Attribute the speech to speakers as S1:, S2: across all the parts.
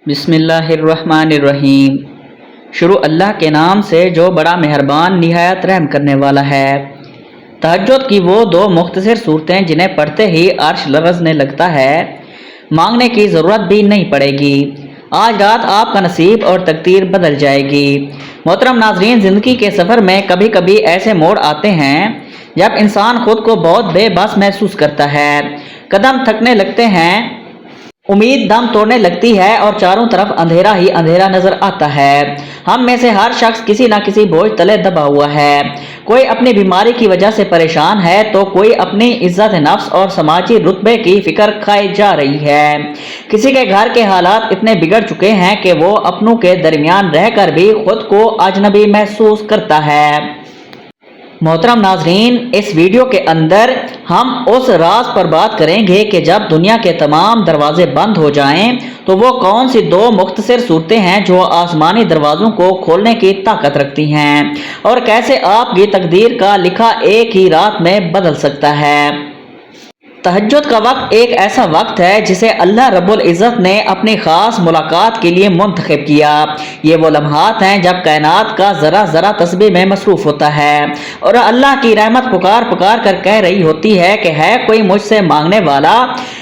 S1: بسم اللہ الرحمن الرحیم۔ شروع اللہ کے نام سے جو بڑا مہربان نہایت رحم کرنے والا ہے۔ تہجد کی وہ دو مختصر صورتیں جنہیں پڑھتے ہی عرش لرزنے لگتا ہے، مانگنے کی ضرورت بھی نہیں پڑے گی۔ آج رات آپ کا نصیب اور تقدیر بدل جائے گی۔ محترم ناظرین، زندگی کے سفر میں کبھی کبھی ایسے موڑ آتے ہیں جب انسان خود کو بہت بے بس محسوس کرتا ہے، قدم تھکنے لگتے ہیں، امید دم توڑنے لگتی ہے اور چاروں طرف اندھیرا ہی اندھیرا نظر آتا ہے۔ ہم میں سے ہر شخص کسی نہ کسی بوجھ تلے دبا ہوا ہے۔ کوئی اپنی بیماری کی وجہ سے پریشان ہے تو کوئی اپنی عزت نفس اور سماجی رتبے کی فکر کھائی جا رہی ہے۔ کسی کے گھر کے حالات اتنے بگڑ چکے ہیں کہ وہ اپنوں کے درمیان رہ کر بھی خود کو اجنبی محسوس کرتا ہے۔ محترم ناظرین، اس ویڈیو کے اندر ہم اس راز پر بات کریں گے کہ جب دنیا کے تمام دروازے بند ہو جائیں تو وہ کون سی دو مختصر صورتیں ہیں جو آسمانی دروازوں کو کھولنے کی طاقت رکھتی ہیں، اور کیسے آپ کی تقدیر کا لکھا ایک ہی رات میں بدل سکتا ہے۔ تہجد کا وقت ایک ایسا وقت ہے جسے اللہ رب العزت نے اپنی خاص ملاقات کے لیے منتخب کیا۔ یہ وہ لمحات ہیں جب کائنات کا ذرا ذرا تسبیح میں مصروف ہوتا ہے اور اللہ کی رحمت پکار پکار کر کہہ رہی ہوتی ہے کہ ہے کوئی مجھ سے مانگنے والا۔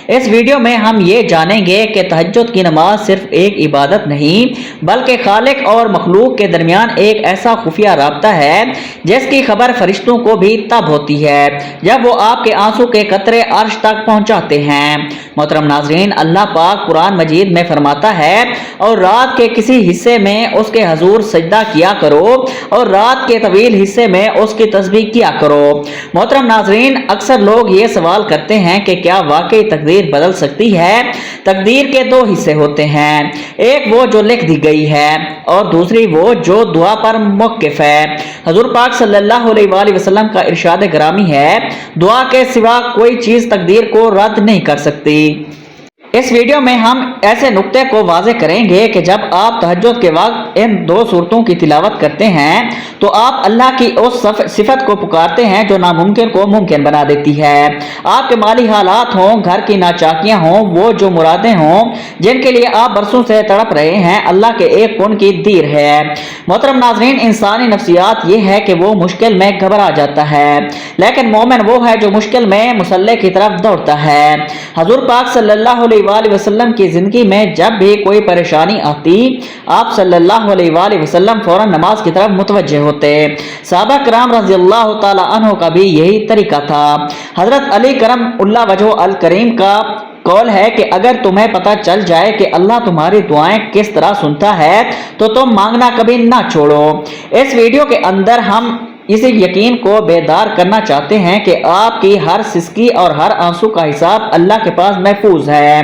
S1: اس ویڈیو میں ہم یہ جانیں گے کہ تہجد کی نماز صرف ایک عبادت نہیں بلکہ خالق اور مخلوق کے درمیان ایک ایسا خفیہ رابطہ ہے جس کی خبر فرشتوں کو بھی تب ہوتی ہے جب وہ آپ کے آنسو کے قطرے عرش تک پہنچاتے ہیں۔ محترم ناظرین، اللہ پاک قرآن مجید میں فرماتا ہے، اور رات کے کسی حصے میں اس کے حضور سجدہ کیا کرو اور رات کے طویل حصے میں اس کی تسبیح کیا کرو۔ محترم ناظرین، اکثر لوگ یہ سوال کرتے ہیں کہ کیا واقعی تقدیر بدل سکتی ہے؟ تقدیر کے دو حصے ہوتے ہیں، ایک وہ جو لکھ دی گئی ہے اور دوسری وہ جو دعا پر موقف ہے۔ حضور پاک صلی اللہ علیہ وآلہ وسلم کا ارشاد گرامی ہے، دعا کے سوا کوئی چیز تقدیر کو رد نہیں کر سکتی۔ اس ویڈیو میں ہم ایسے نقطے کو واضح کریں گے کہ جب آپ تہجد کے وقت ان دو صورتوں کی تلاوت کرتے ہیں تو آپ اللہ کی اس صفت کو پکارتے ہیں جو ناممکن کو ممکن بنا دیتی ہے۔ آپ کے مالی حالات ہوں، گھر کی ناچاکیاں ہوں، وہ جو مرادیں ہوں جن کے لیے آپ برسوں سے تڑپ رہے ہیں، اللہ کے ایک کن کی دیر ہے۔ محترم ناظرین، انسانی نفسیات یہ ہے کہ وہ مشکل میں گھبرا جاتا ہے، لیکن مومن وہ ہے جو مشکل میں مسلح کی طرف دوڑتا ہے۔ حضور پاک صلی اللہ علیہ وآلہ وسلم کی زندگی میں جب بھی کوئی پریشانی آتی، آپ صلی اللہ علیہ وآلہ وسلم فوراً نماز کی طرف متوجہ ہوتے۔ صحابہ کرام رضی اللہ تعالی عنہ کا بھی یہی طریقہ تھا۔ حضرت علی کرم اللہ وجہہ الکریم کا قول ہے کہ اگر تمہیں پتہ چل جائے کہ اللہ تمہاری دعائیں کس طرح سنتا ہے تو تم مانگنا کبھی نہ چھوڑو۔ اس ویڈیو کے اندر ہم اس یقین کو بیدار کرنا چاہتے ہیں کہ آپ کی ہر سسکی اور ہر آنسو کا حساب اللہ کے پاس محفوظ ہے۔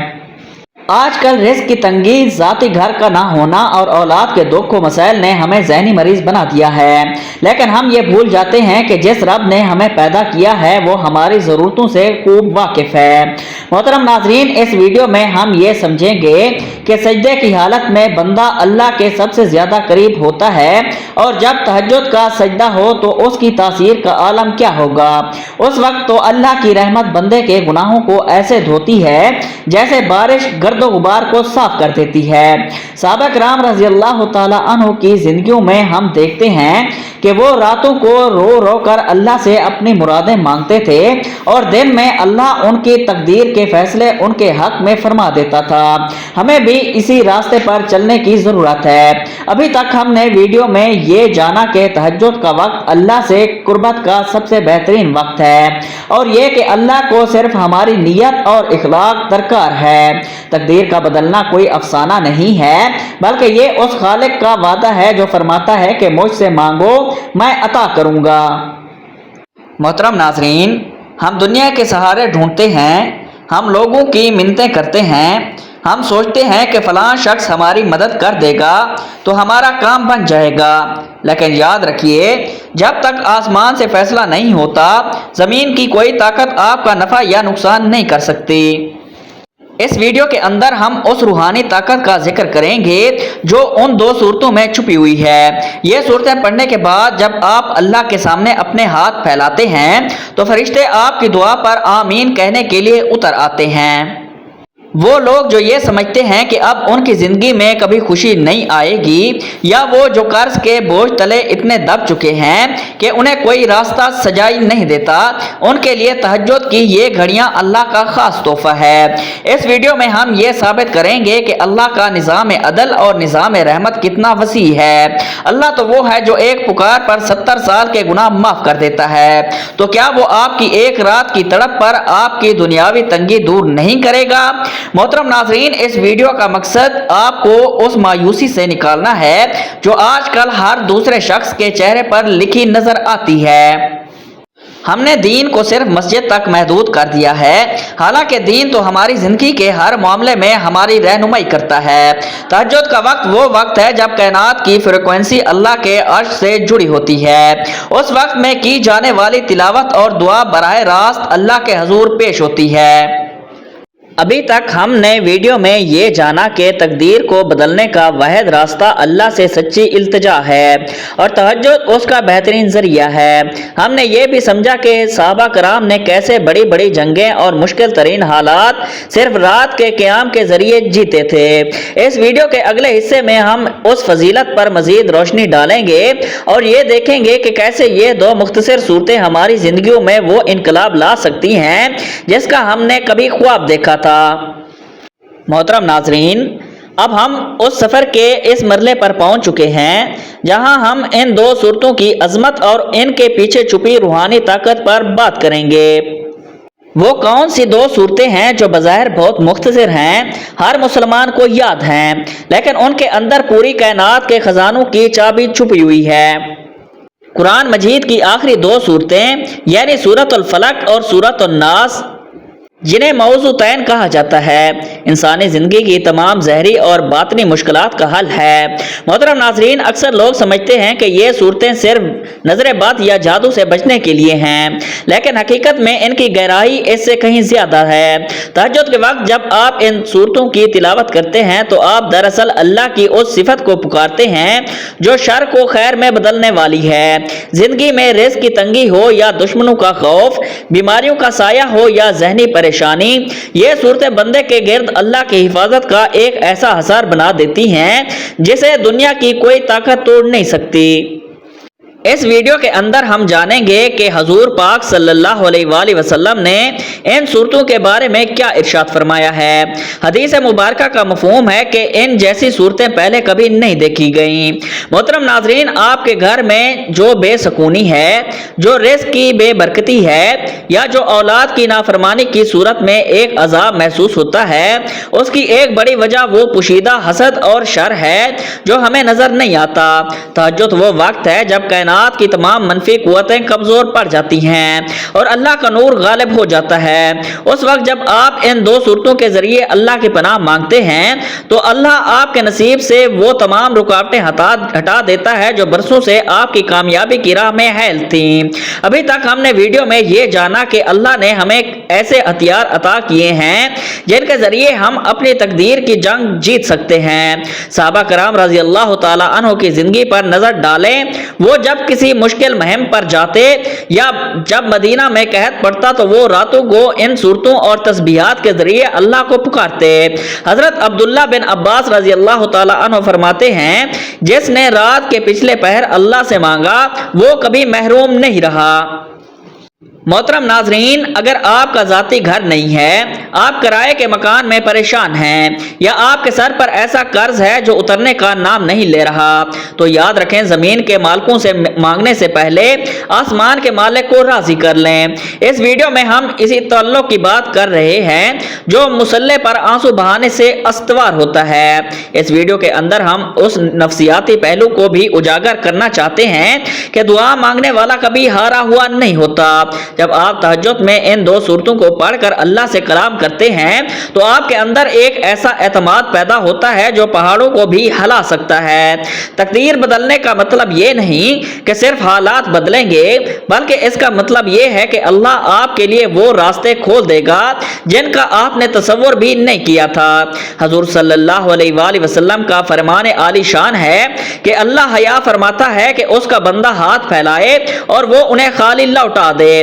S1: آج کل رزق کی تنگی، ذاتی گھر کا نہ ہونا اور اولاد کے دکھ و مسائل نے ہمیں ذہنی مریض بنا دیا ہے، لیکن ہم یہ بھول جاتے ہیں کہ جس رب نے ہمیں پیدا کیا ہے وہ ہماری ضرورتوں سے خوب واقف ہے۔ محترم ناظرین، اس ویڈیو میں ہم یہ سمجھیں گے کہ سجدے کی حالت میں بندہ اللہ کے سب سے زیادہ قریب ہوتا ہے، اور جب تہجد کا سجدہ ہو تو اس کی تاثیر کا عالم کیا ہوگا۔ اس وقت تو اللہ کی رحمت بندے کے گناہوں کو ایسے دھوتی ہے جیسے بارش گرد و غبار کو صاف کر دیتی ہے۔ صحابہ کرام رضی اللہ تعالی عنہ کی زندگیوں میں ہم دیکھتے ہیں کہ وہ راتوں کو رو رو کر اللہ سے اپنی مرادیں مانگتے تھے اور دن میں اللہ ان کی تقدیر کے فیصلے ان کے حق میں فرما دیتا تھا۔ ہمیں بھی اسی راستے پر چلنے کی ضرورت ہے۔ ابھی تک ہم نے ویڈیو میں یہ جانا کہ تہجد کا وقت اللہ سے قربت کا سب سے بہترین وقت ہے، اور یہ کہ اللہ کو صرف ہماری نیت اور اخلاق درکار ہے۔ تقدیر کا بدلنا کوئی افسانہ نہیں ہے بلکہ یہ اس خالق کا وعدہ ہے جو فرماتا ہے کہ مجھ سے مانگو میں عطا کروں گا۔ محترم ناظرین، ہم دنیا کے سہارے ڈھونڈتے ہیں، ہم لوگوں کی منتیں کرتے ہیں، ہم سوچتے ہیں کہ فلاں شخص ہماری مدد کر دے گا تو ہمارا کام بن جائے گا، لیکن یاد رکھیے جب تک آسمان سے فیصلہ نہیں ہوتا زمین کی کوئی طاقت آپ کا نفع یا نقصان نہیں کر سکتی۔ اس ویڈیو کے اندر ہم اس روحانی طاقت کا ذکر کریں گے جو ان دو صورتوں میں چھپی ہوئی ہے۔ یہ صورتیں پڑھنے کے بعد جب آپ اللہ کے سامنے اپنے ہاتھ پھیلاتے ہیں تو فرشتے آپ کی دعا پر آمین کہنے کے لیے اتر آتے ہیں۔ وہ لوگ جو یہ سمجھتے ہیں کہ اب ان کی زندگی میں کبھی خوشی نہیں آئے گی، یا وہ جو قرض کے بوجھ تلے اتنے دب چکے ہیں کہ انہیں کوئی راستہ سجائی نہیں دیتا، ان کے لیے تہجد کی یہ گھڑیاں اللہ کا خاص تحفہ ہے۔ اس ویڈیو میں ہم یہ ثابت کریں گے کہ اللہ کا نظام عدل اور نظام رحمت کتنا وسیع ہے۔ اللہ تو وہ ہے جو ایک پکار پر 70 سال کے گناہ معاف کر دیتا ہے، تو کیا وہ آپ کی ایک رات کی تڑپ پر آپ کی دنیاوی تنگی دور نہیں کرے گا؟ محترم ناظرین، اس ویڈیو کا مقصد آپ کو اس مایوسی سے نکالنا ہے جو آج کل ہر دوسرے شخص کے چہرے پر لکھی نظر آتی ہے۔ ہم نے دین کو صرف مسجد تک محدود کر دیا ہے، حالانکہ دین تو ہماری زندگی کے ہر معاملے میں ہماری رہنمائی کرتا ہے۔ تہجد کا وقت وہ وقت ہے جب کائنات کی فریکوینسی اللہ کے عرش سے جڑی ہوتی ہے۔ اس وقت میں کی جانے والی تلاوت اور دعا براہ راست اللہ کے حضور پیش ہوتی ہے۔ ابھی تک ہم نے ویڈیو میں یہ جانا کہ تقدیر کو بدلنے کا واحد راستہ اللہ سے سچی التجا ہے اور تہجد اس کا بہترین ذریعہ ہے۔ ہم نے یہ بھی سمجھا کہ صحابہ کرام نے کیسے بڑی بڑی جنگیں اور مشکل ترین حالات صرف رات کے قیام کے ذریعے جیتے تھے۔ اس ویڈیو کے اگلے حصے میں ہم اس فضیلت پر مزید روشنی ڈالیں گے اور یہ دیکھیں گے کہ کیسے یہ دو مختصر صورتیں ہماری زندگیوں میں وہ انقلاب لا سکتی ہیں جس کا ہم نے کبھی خواب دیکھا تھا۔ محترم ناظرین، اب ہم اس سفر کے اس مرحلے پر پہنچ چکے ہیں جہاں ہم ان دو صورتوں کی عظمت اور ان کے پیچھے چھپی روحانی طاقت پر بات کریں گے۔ وہ کون سی دو صورتیں ہیں جو بظاہر بہت مختصر ہیں، ہر مسلمان کو یاد ہیں، لیکن ان کے اندر پوری کائنات کے خزانوں کی چابی چھپی ہوئی ہے؟ قرآن مجید کی آخری دو صورتیں یعنی سورۃ الفلق اور سورۃ الناس، جنہیں موضوعتین کہا جاتا ہے، انسانی زندگی کی تمام ظاہری اور باطنی مشکلات کا حل ہے۔ محترم ناظرین، اکثر لوگ سمجھتے ہیں کہ یہ صورتیں صرف نظر بد یا جادو سے بچنے کے لیے ہیں، لیکن حقیقت میں ان کی گہرائی اس سے کہیں زیادہ ہے۔ تہجد کے وقت جب آپ ان صورتوں کی تلاوت کرتے ہیں تو آپ دراصل اللہ کی اس صفت کو پکارتے ہیں جو شر کو خیر میں بدلنے والی ہے۔ زندگی میں رزق کی تنگی ہو یا دشمنوں کا خوف، بیماریوں کا سایہ ہو یا ذہنی پریشانی، یہ صورتیں بندے کے گرد اللہ کی حفاظت کا ایک ایسا حصار بنا دیتی ہیں جسے دنیا کی کوئی طاقت توڑ نہیں سکتی۔ اس ویڈیو کے اندر ہم جانیں گے کہ حضور پاک صلی اللہ علیہ وآلہ وسلم نے ان صورتوں کے بارے میں کیا ارشاد فرمایا ہے۔ حدیث مبارکہ کا مفہوم ہے کہ ان جیسی صورتیں پہلے کبھی نہیں دیکھی گئیں۔ محترم ناظرین، آپ کے گھر میں جو بے سکونی ہے، جو رزق کی بے برکتی ہے، یا جو اولاد کی نافرمانی کی صورت میں ایک عذاب محسوس ہوتا ہے، اس کی ایک بڑی وجہ وہ پوشیدہ حسد اور شر ہے جو ہمیں نظر نہیں آتا۔ تہجد وہ وقت ہے جب کائنات کی تمام منفی قوتیں کمزور پڑ جاتی ہیں اور اللہ کا نور غالب ہو جاتا ہے۔ اس وقت جب آپ ان دو صورتوں کے ذریعے اللہ کی پناہ مانگتے ہیں تو اللہ آپ کے نصیب سے وہ تمام رکاوٹیں ہٹا دیتا ہے جو برسوں سے آپ کی کامیابی کی راہ میں حائل تھیں۔ ابھی تک ہم نے ویڈیو میں یہ جانا کہ اللہ نے ہمیں ایسے ہتھیار عطا کیے ہیں جن کے ذریعے ہم اپنی تقدیر کی جنگ جیت سکتے ہیں۔ صحابہ کرام رضی اللہ تعالی عنہ کی زندگی پر نظر ڈالیں، وہ جب کسی مشکل مہم پر جاتے یا جب مدینہ میں قحط پڑتا تو وہ راتوں کو ان صورتوں اور تسبیحات کے ذریعے اللہ کو پکارتے۔ حضرت عبداللہ بن عباس رضی اللہ تعالی عنہ فرماتے ہیں، جس نے رات کے پچھلے پہر اللہ سے مانگا وہ کبھی محروم نہیں رہا۔ محترم ناظرین، اگر آپ کا ذاتی گھر نہیں ہے، آپ کرائے کے مکان میں پریشان ہیں، یا آپ کے سر پر ایسا قرض ہے جو اترنے کا نام نہیں لے رہا، تو یاد رکھیں زمین کے مالکوں سے مانگنے سے پہلے آسمان کے مالک کو راضی کر لیں۔ اس ویڈیو میں ہم اسی تعلق کی بات کر رہے ہیں جو مسلح پر آنسو بہانے سے استوار ہوتا ہے۔ اس ویڈیو کے اندر ہم اس نفسیاتی پہلو کو بھی اجاگر کرنا چاہتے ہیں کہ دعا مانگنے والا کبھی ہارا ہوا نہیں ہوتا۔ جب آپ تہجد میں ان دو صورتوں کو پڑھ کر اللہ سے کلام کرتے ہیں تو آپ کے اندر ایک ایسا اعتماد پیدا ہوتا ہے جو پہاڑوں کو بھی ہلا سکتا ہے۔ تقدیر بدلنے کا مطلب یہ نہیں کہ صرف حالات بدلیں گے، بلکہ اس کا مطلب یہ ہے کہ اللہ آپ کے لیے وہ راستے کھول دے گا جن کا آپ نے تصور بھی نہیں کیا تھا۔ حضور صلی اللہ علیہ وآلہ وسلم کا فرمان عالی شان ہے کہ اللہ حیا فرماتا ہے کہ اس کا بندہ ہاتھ پھیلائے اور وہ انہیں خالی لوٹا دے،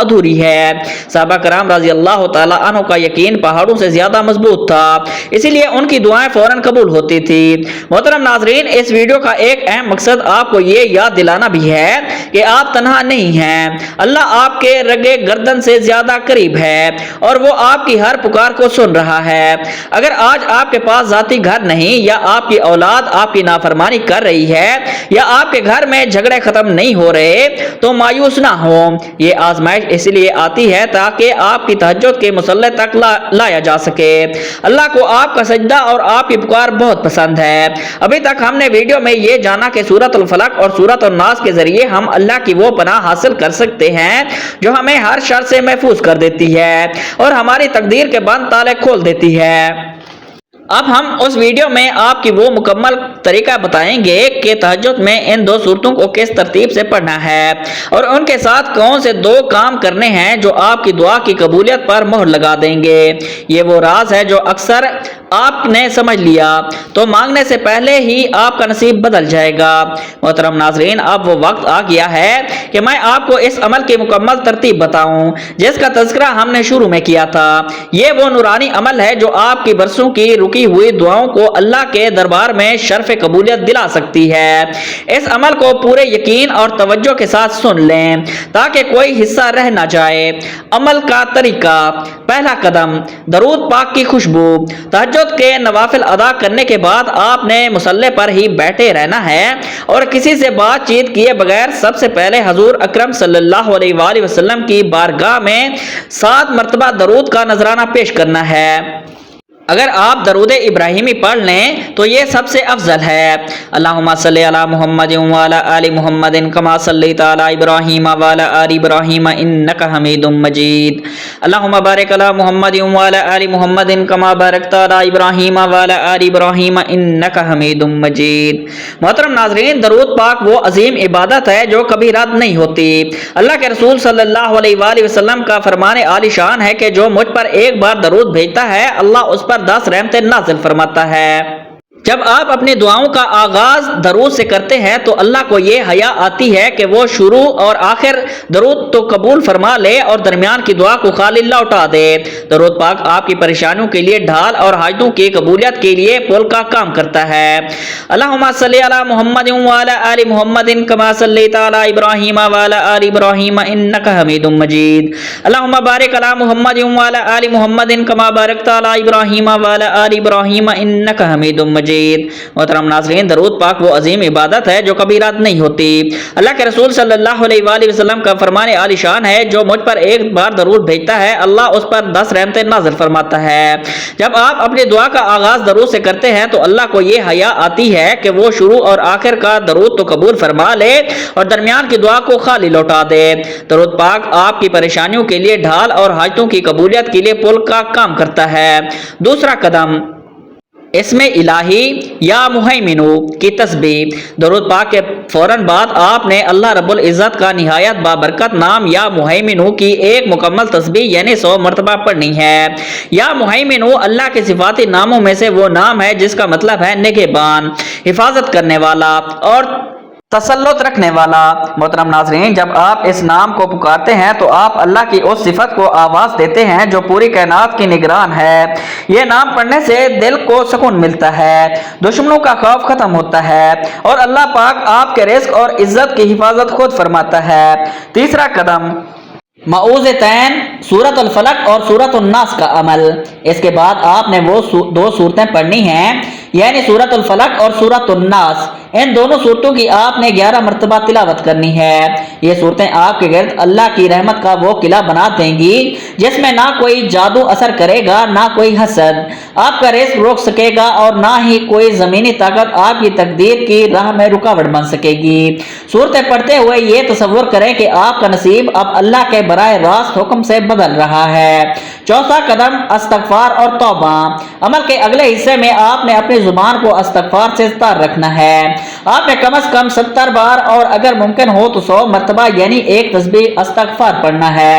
S1: ادھوری ہے۔ صحابہ کرام رضی اللہ تعالیٰ عنہ کا یقین پہاڑوں سے زیادہ مضبوط تھا، اسی لیے ان کی دعائیں فوراً قبول ہوتی تھی۔ محترم ناظرین، اس ویڈیو کا ایک اہم مقصد آپ کو یہ یاد دلانا بھی ہے کہ آپ تنہا نہیں ہیں۔ اللہ آپ کے رگے گردن سے زیادہ قریب ہے اور وہ آپ کی ہر پکار کو سن رہا ہے۔ اگر آج آپ کے پاس ذاتی گھر نہیں، یا آپ کی اولاد آپ کی نافرمانی کر رہی ہے، یا آپ کے گھر میں جھگڑے ختم نہیں ہو رہے، تو مایوس نہ ہو۔ یہ آزمائش اس لیے آتی ہے تاکہ آپ کی تہجد کے مصلی تک لایا جا سکے۔ اللہ کو آپ کا سجدہ اور آپ کی پکار بہت پسند ہے۔ ابھی تک ہم نے ویڈیو میں یہ جانا کہ سورۃ الفلق اور سورۃ الناس کے ذریعے ہم اللہ کی وہ پناہ حاصل کر سکتے ہیں جو ہمیں ہر شر سے محفوظ کر دیتی ہے اور ہماری تقدیر کے بند تالے کھول دیتی ہے۔ اب ہم اس ویڈیو میں آپ کی وہ مکمل طریقہ بتائیں گے کہ تہجد میں ان دو صورتوں کو کس ترتیب سے پڑھنا ہے اور ان کے ساتھ کون سے دو کام کرنے ہیں جو آپ کی دعا کی قبولیت پر مہر لگا دیں گے۔ یہ وہ راز ہے جو اکثر آپ نے سمجھ لیا تو مانگنے سے پہلے ہی آپ کا نصیب بدل جائے گا۔ محترم ناظرین، اب وہ وقت آ گیا ہے کہ میں آپ کو اس عمل کی مکمل ترتیب بتاؤں جس کا تذکرہ ہم نے شروع میں کیا تھا۔ یہ وہ نورانی عمل ہے جو آپ کی برسوں کی رکی ہوئی دعاؤں کو اللہ کے دربار میں شرف قبولیت دلا سکتی ہے۔ اس عمل کو پورے یقین اور توجہ کے ساتھ سن لیں تاکہ کوئی حصہ رہ نہ جائے۔ عمل کا طریقہ: پہلا قدم، درود پاک کی خوشبو۔ تہجد کے نوافل ادا کرنے کے بعد آپ نے مصلی پر ہی بیٹھے رہنا ہے اور کسی سے بات چیت کیے بغیر سب سے پہلے حضور اکرم صلی اللہ علیہ وآلہ وسلم کی بارگاہ میں 7 مرتبہ درود کا نذرانہ پیش کرنا ہے۔ اگر آپ درود ابراہیمی پڑھ لیں تو یہ سب سے افضل ہے۔ اللہم صلی علی محمد وعلی آل محمد کما صلیت علی ابراہیم وعلی آل ابراہیم انک حمید مجید۔ اللہم بارک علی محمد وعلی آل محمد کما بارکت علی ابراہیم وعلی آل ابراہیم انک حمید مجید۔ محترم ناظرین، درود پاک وہ عظیم عبادت ہے جو کبھی رد نہیں ہوتی۔ اللہ کے رسول صلی اللہ علیہ وآلہ وسلم کا فرمان عالی شان ہے کہ جو مجھ پر ایک بار درود بھیجتا ہے اللہ اس پر 10 رحمتیں نازل فرماتا ہے۔ جب آپ اپنی دعاؤں کا آغاز درود سے کرتے ہیں تو اللہ کو یہ حیا آتی ہے کہ وہ شروع اور آخر درود تو قبول فرما لے اور درمیان کی دعا کو خالی لوٹا دے۔ درود پاک آپ کی پریشانیوں کے لیے ڈھال اور حاجتوں کی قبولیت کے لیے پل کا کام کرتا ہے۔ اللہم صلی علی محمد وعلی آل محمد کما صلیت علی ابراہیم وعلی آل ابراہیم انک حمید مجید۔ اللہم بارک علی محمد وعلی آل محمد کما بارکت علی ابراہیم وعلی آل ابراہیم انک حمید مجید۔ محترم ناظرین، درود پاک وہ عظیم عبادت ہے جو کبھی رد نہیں ہوتی۔ اللہ کے رسول صلی اللہ علیہ وآلہ وسلم کا فرمان عالی شان ہے جو مجھ پر ایک بار درود بھیجتا ہے اللہ اس پر 10 رحمتیں نازل فرماتا ہے۔ جب آپ اپنی دعا کا آغاز درود سے کرتے ہیں تو اللہ کو یہ حیا آتی ہے کہ وہ شروع اور آخر کا درود تو قبول فرما لے اور درمیان کی دعا کو خالی لوٹا دے۔ درود پاک آپ کی پریشانیوں کے لیے ڈھال اور حاجتوں کی قبولیت کے لیے پل کا کام کرتا ہے۔ دوسرا قدم، اسم الہی یا مہیمنو کی تسبیح۔ درود پاک کے فوراً بعد آپ نے اللہ رب العزت کا نہایت بابرکت نام یا مہیمنو کی ایک مکمل تسبیح یعنی 100 مرتبہ پڑھنی ہے۔ یا مہیمنو اللہ کے صفاتی ناموں میں سے وہ نام ہے جس کا مطلب ہے نگہبان، حفاظت کرنے والا اور تسلط رکھنے والا۔ محترم ناظرین، جب آپ اس نام کو پکارتے ہیں تو آپ اللہ کی اس صفت کو آواز دیتے ہیں جو پوری کائنات کی نگران ہے۔ یہ نام پڑھنے سے دل کو سکون ملتا ہے، دشمنوں کا خوف ختم ہوتا ہے اور اللہ پاک آپ کے رزق اور عزت کی حفاظت خود فرماتا ہے۔ تیسرا قدم، معوذتین، سورۃ الفلق اور سورۃ الناس کا عمل۔ اس کے بعد آپ نے وہ 2 صورتیں پڑھنی ہیں یعنی سورۃ الفلق اور سورۃ الناس۔ ان دونوں صورتوں کی آپ نے 11 مرتبہ تلاوت کرنی ہے۔ یہ صورتیں آپ کے گرد اللہ کی رحمت کا وہ قلعہ بنا دیں گی جس میں نہ کوئی جادو اثر کرے گا، نہ کوئی حسد آپ کا رزق روک سکے گا اور نہ ہی کوئی زمینی طاقت آپ کی تقدیر کی راہ میں رکاوٹ بن سکے گی۔ صورتیں پڑھتے ہوئے یہ تصور کریں کہ آپ کا نصیب اب اللہ کے براہ راست حکم سے بدل رہا ہے۔ چوتھا قدم، استغفار اور توبہ۔ عمل کے اگلے حصے میں آپ نے اپنی زبان کو استغفار سے تار رکھنا ہے۔ آپ نے کم از کم 70 بار اور اگر ممکن ہو تو 100 مرتبہ یعنی ایک تسبیح استغفار پڑھنا ہے۔